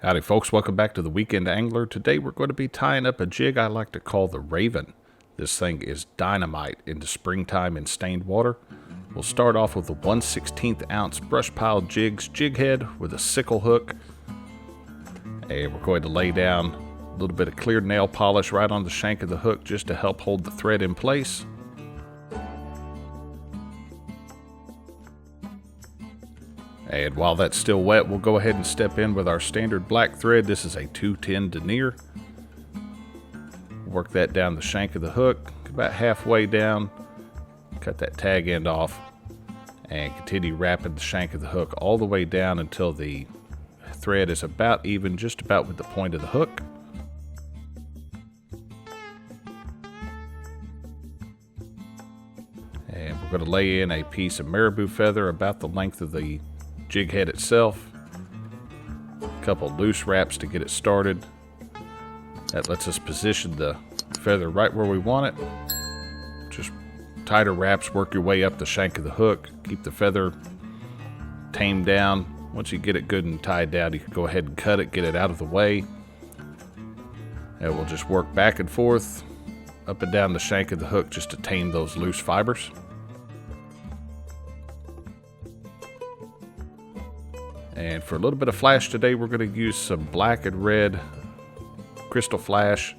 Howdy folks, welcome back to the Weekend Angler. Today we're going to be tying up a jig I like to call the Raven. This thing is dynamite in the springtime in stained water. We'll start off with a 1/16 ounce Brushpile Jigs jig head with a sickle hook. And we're going to lay down a little bit of clear nail polish right on the shank of the hook just to help hold the thread in place. And while that's still wet, we'll go ahead and step in with our standard black thread. This is a 210 denier. Work that down the shank of the hook, about halfway down. Cut that tag end off and continue wrapping the shank of the hook all the way down until the thread is about even, just about with the point of the hook. And we're going to lay in a piece of marabou feather about the length of the jig head itself. A couple loose wraps to get it started. That lets us position the feather right where we want it. Just tighter wraps, work your way up the shank of the hook. Keep the feather tamed down. Once you get it good and tied down, you can go ahead and cut it, get it out of the way. And we'll just work back and forth, up and down the shank of the hook just to tame those loose fibers. And for a little bit of flash today, we're going to use some black and red crystal flash.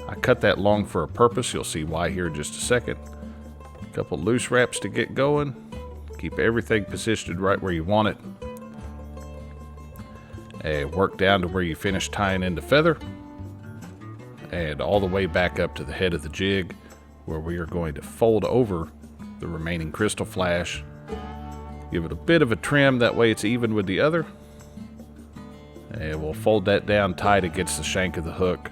I cut that long for a purpose. You'll see why here in just a second. A couple loose wraps to get going. Keep everything positioned right where you want it. And work down to where you finish tying in the feather. And all the way back up to the head of the jig, where we are going to fold over the remaining crystal flash. Give it a bit of a trim, that way it's even with the other. And we'll fold that down tight against the shank of the hook.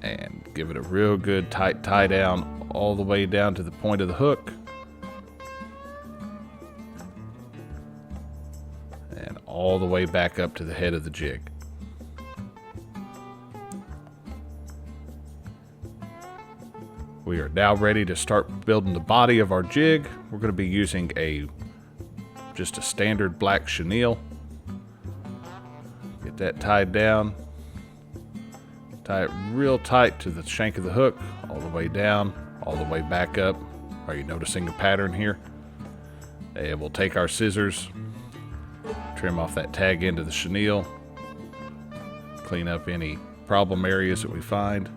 And give it a real good tight tie down all the way down to the point of the hook. And all the way back up to the head of the jig. We are now ready to start building the body of our jig. We're going to be using just a standard black chenille. Get that tied down. Tie it real tight to the shank of the hook, all the way down, all the way back up. Are you noticing a pattern here? And we'll take our scissors, trim off that tag end of the chenille, clean up any problem areas that we find.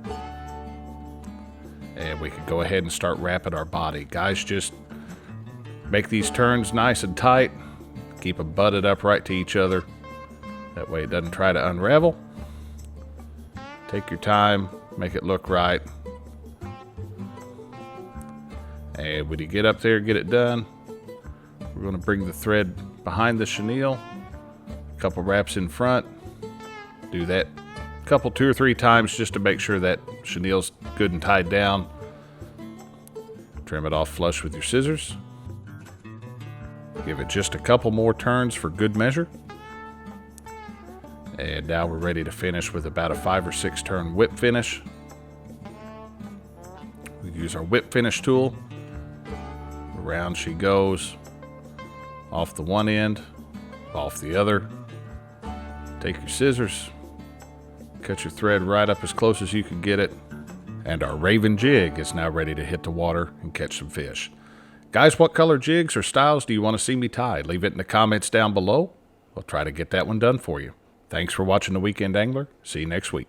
And we can go ahead and start wrapping our body. Guys, just make these turns nice and tight. Keep them butted up right to each other. That way it doesn't try to unravel. Take your time, make it look right. And when you get up there, get it done. We're going to bring the thread behind the chenille. A couple wraps in front. Do that two or three times just to make sure that chenille's good and tied down. Trim it off flush with your scissors. Give it just a couple more turns for good measure. And now we're ready to finish with about a 5 or 6 turn whip finish. We use our whip finish tool. Around she goes. Off the one end, off the other. Take your scissors. Cut your thread right up as close as you can get it. And our Raven jig is now ready to hit the water and catch some fish. Guys, what color jigs or styles do you want to see me tie? Leave it in the comments down below. I'll try to get that one done for you. Thanks for watching The Weekend Angler. See you next week.